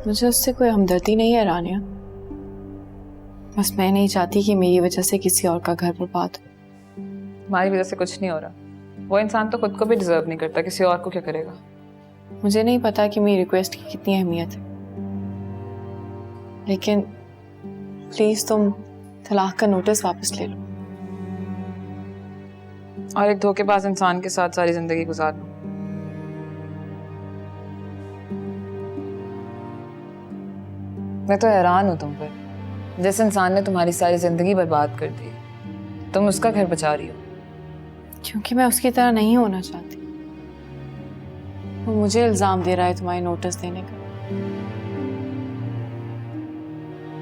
मुझे उससे कोई हमदर्दी नहीं है रानिया। बस मैं नहीं चाहती कि मेरी वजह से किसी और का घर बर्बाद हो। तुम्हारी वजह से कुछ नहीं हो रहा। वो इंसान तो खुद को भी डिजर्व नहीं करता, किसी और को क्या करेगा। मुझे नहीं पता कि मेरी रिक्वेस्ट की कितनी अहमियत है, लेकिन प्लीज तुम तलाक का नोटिस वापस ले लो। और एक धोखेबाज इंसान के साथ सारी जिंदगी गुजारना। मैं तो हैरान हूं तुम पर। जिस इंसान ने तुम्हारी सारी जिंदगी बर्बाद कर दी, तुम उसका घर बचा रही हो। क्योंकि मैं उसकी तरह नहीं होना चाहती। वो मुझे इल्जाम दे रहा है तुम्हारे नोटिस देने का।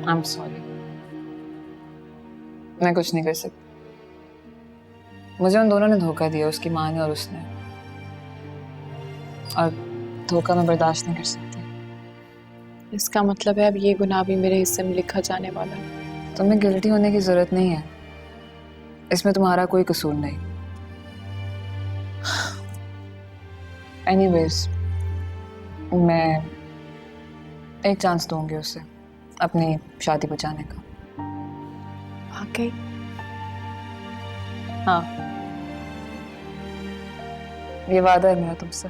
आई एम सॉरी, मैं कुछ नहीं कर सकती। मुझे उन दोनों ने धोखा दिया, उसकी माँ ने और उसने, और धोखा मैं बर्दाश्त नहीं कर सकती। इसका मतलब है अब ये गुनाह भी मेरे हिस्से में लिखा जाने वाला है। तुम्हें गिल्टी होने की जरूरत नहीं है, इसमें तुम्हारा कोई कसूर नहीं। एनीवेज, मैं एक चांस दूंगी उसे अपनी शादी बचाने का। वाकई? हाँ, ये वादा है मेरा तुमसे।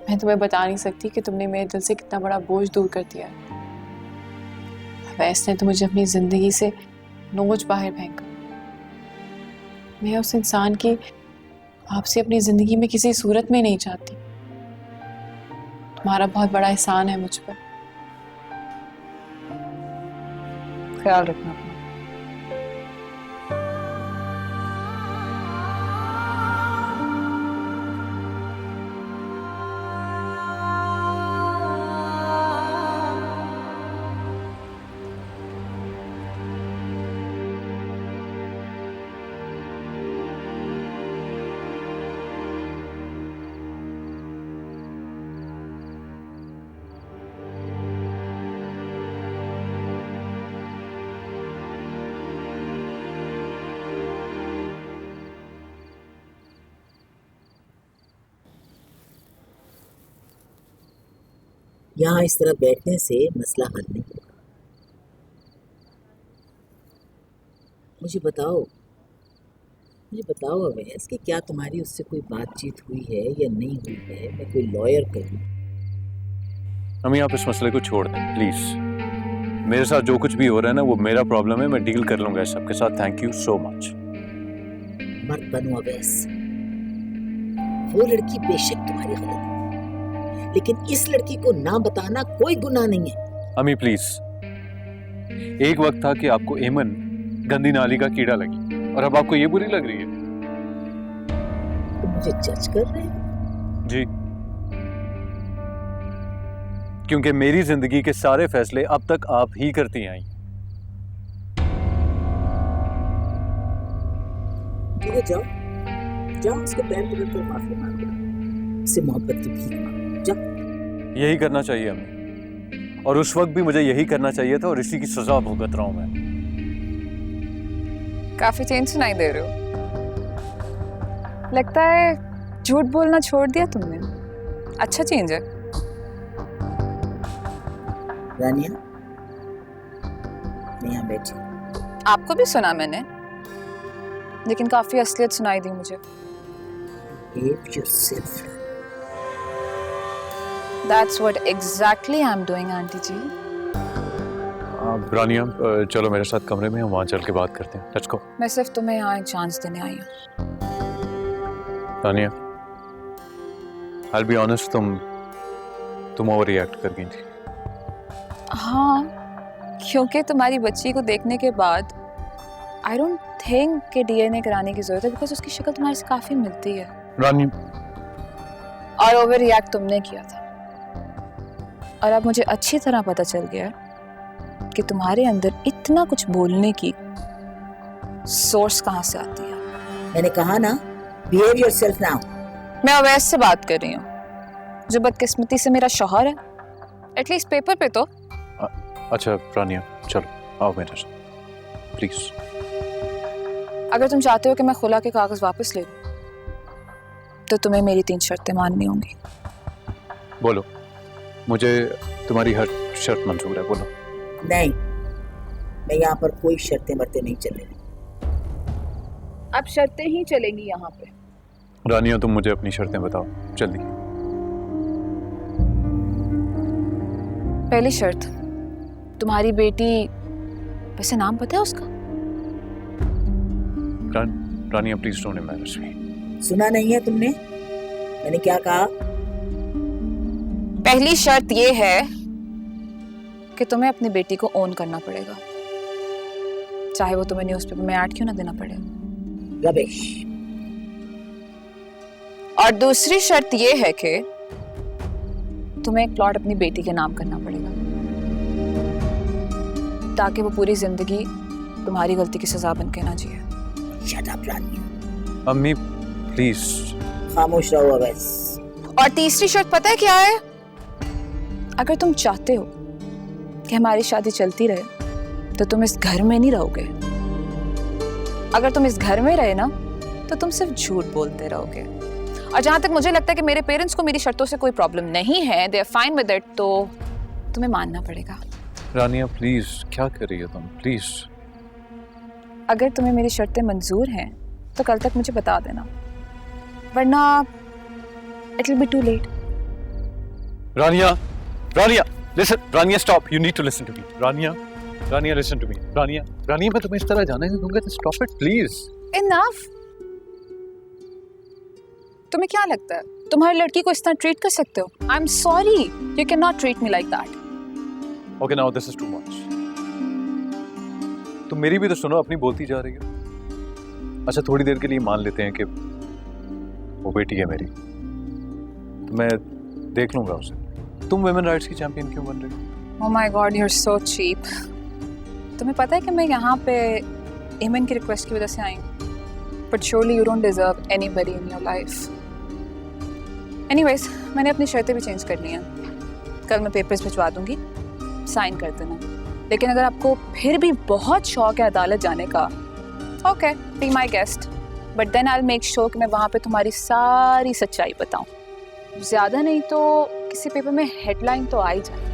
मैं तुम्हें बता नहीं सकती कि तुमने मेरे दिल से कितना बड़ा बोझ दूर कर दिया है। वैसे तो मुझे अपनी जिंदगी से नोच बाहर फेंका। मैं उस इंसान की आपसे अपनी जिंदगी में किसी सूरत में नहीं चाहती। तुम्हारा बहुत बड़ा एहसान है मुझ पर। ख्याल रखना अपना। यहाँ इस तरह बैठने से मसला हल नहीं होगा। मुझे बताओ अवैस कि क्या तुम्हारी उससे कोई बातचीत हुई है या नहीं हुई है? मैं कोई लॉयर करूँ? अम्मी आप इस मसले को छोड़ दें प्लीज। मेरे साथ जो कुछ भी हो रहा है ना, वो मेरा प्रॉब्लम है, मैं डील कर लूंगा इस सबके साथ। Thank you so much. मत बनो अवैस। वो लड़की बेशक तुम्हारी गलत है, लेकिन इस लड़की को ना बताना कोई गुनाह नहीं है। अम्मी प्लीज, एक वक्त था कि आपको एमन गंदी नाली का कीड़ा लगी और अब आपको ये बुरी लग रही है। तुम मुझे जज कर रहे हो? जी, क्योंकि मेरी जिंदगी के सारे फैसले अब तक आप ही करती आई। ठीक है, जाओ उसके पैर पकड़कर माफी मांगो, उससे मोहब्बत की भीख मांगो, जाओ। यही करना चाहिए हमें, और उस वक्त भी मुझे यही करना चाहिए था, और इसी की सजा भुगत रहा हूं मैं। काफी चेंज सुनाई दे रहे हो। लगता है झूठ बोलना छोड़ दिया तुमने। अच्छा चेंज है। रानिया, मैं यहाँ बैठी। आपको भी सुना मैंने, लेकिन काफी असलियत सुनाई दी मुझे। Behave yourself. That's what exactly I'm doing, aunty ji. Rania चलो मेरे साथ कमरे में, हम वहां चल के बात करते हैं। Let's go. मैं सिर्फ तुम्हें यहाँ एक चांस देने आई हूँ। रानिया, I'll be honest, तुम ओवर रिएक्ट कर गई थी। हाँ, क्योंकि तुम्हारी बच्ची को देखने के बाद आई डोंट थिंक कि डीएनए कराने की जरूरत है, बिकॉज उसकी शक्ल तुम्हारे से काफी मिलती है। रानिया, और ओवर रिएक्ट तुमने किया था, और अब मुझे अच्छी तरह पता चल गया कि तुम्हारे अंदर इतना कुछ बोलने की सोर्स कहाँ से आती है। मैंने कहा ना, behave yourself now. मैं अवैस से बात कर रही हूँ, जो बदकिस्मती से मेरा शौहर है। एटलीस्ट पेपर पे तो। अच्छा रानिया चलो आओ मेरे साथ प्लीज। अगर तुम चाहते हो कि मैं खुला के कागज वापस ले लूं, तो तुम्हें मेरी 3 शर्तें माननी होंगी। बोलो, मुझे तुम्हारी हर शर्त मंजूर है, बोलो। नहीं, मैं यहाँ पर कोई शर्तें मरते नहीं चल रही। अब शर्तें ही चलेंगी यहाँ पे। रानिया तुम मुझे अपनी शर्तें बताओ जल्दी। पहली शर्त, तुम्हारी बेटी, वैसे नाम पता है उसका? रानिया प्लीज डोंट एम्बैरस मी। सुना नहीं है तुमने मैंने क्या कहा? पहली शर्त ये है कि तुम्हें अपनी बेटी को ओन करना पड़ेगा, चाहे वो तुम्हें न्यूज़पेपर में ऐड क्यों ना देना पड़े। रबिश। और दूसरी शर्त ये है कि तुम्हें एक प्लॉट अपनी बेटी के नाम करना पड़ेगा, ताकि वो पूरी जिंदगी तुम्हारी गलती की सजा बन के ना जिए। शट अप रानिया। अम्मी प्लीज। खामोश रहो अवैस। और तीसरी शर्त पता है क्या है? अगर तुम चाहते हो कि हमारी शादी चलती रहे तो तुम इस घर में नहीं रहोगे। अगर तुम इस घर में रहे ना तो तुम सिर्फ झूठ बोलते रहोगे। और जहां तक मुझे लगता है कि मेरे पेरेंट्स को मेरी शर्तों से कोई प्रॉब्लम नहीं है, they are fine with it, तो तुम्हें मानना पड़ेगा। रानिया प्लीज, क्या कर रही हो तुम? प्लीज। अगर तुम्हें मेरी शर्तें मंजूर हैं तो कल तक मुझे बता देना, वरना it will be too late. Rania, Rania listen. Rania stop, you need to listen to me. Rania, Rania listen to me. Rania, Rania मैं तुम्हें इस तरह जाने नहीं दूंगा। Stop it please. इनफ। तुम्हें क्या लगता है तुम्हारी लड़की को इस तरह ट्रीट कर सकते हो? I am sorry, you can not treat me like that. Okay now this is too much. तुम मेरी भी तो सुनो, अपनी बोलती जा रही हो। अच्छा थोड़ी देर के लिए मान लेते हैं कि वो बेटी है मेरी, तो मैं देख लूंगा उसे। तुम वुमेन राइट्स की चैंपियन क्यों बन रही हो? Oh my god, you are so cheap. तुम्हें पता है कि मैं यहाँ पे ईमन की रिक्वेस्ट की वजह से आई हूँ, but surely you don't deserve anybody in your life. Anyways, मैंने अपनी शर्तें भी चेंज कर ली हैं। कल मैं पेपर्स भिजवा दूंगी, साइन कर देना। लेकिन अगर आपको फिर भी बहुत शौक है अदालत जाने का, okay, be my guest, but then I will make sure कि मैं वहाँ पे तुम्हारी सारी सच्चाई बताऊँ। ज़्यादा नहीं तो किसी पेपर में हेडलाइन तो आ ही जाए।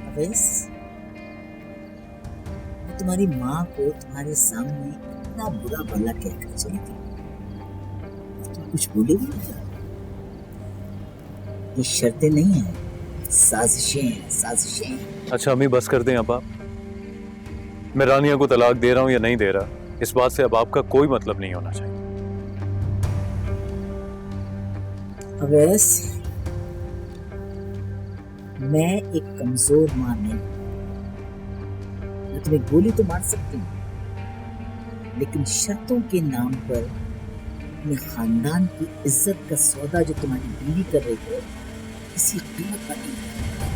अवैस, मैं तुम्हारी माँ को तुम्हारे सामने इतना बुरा भला कहकर चली गई, तुम कुछ बोलोगी क्या? ये शर्तें नहीं हैं, साजिशें हैं, साजिशें। अच्छा अम्मी बस कर दें अब आप। मैं रानिया को तलाक दे रहा हूँ या नहीं दे रहा, इस बात से अब आपका कोई मतलब नहीं होना चाहिए। अवैस, मैं एक कमजोर मां नहीं, मैं तुम्हें गोली तो मार सकती हूँ, लेकिन शर्तों के नाम पर अपने खानदान की इज्जत का सौदा जो तुम्हारी बीवी कर रही है, किसी कीमत पर नहीं।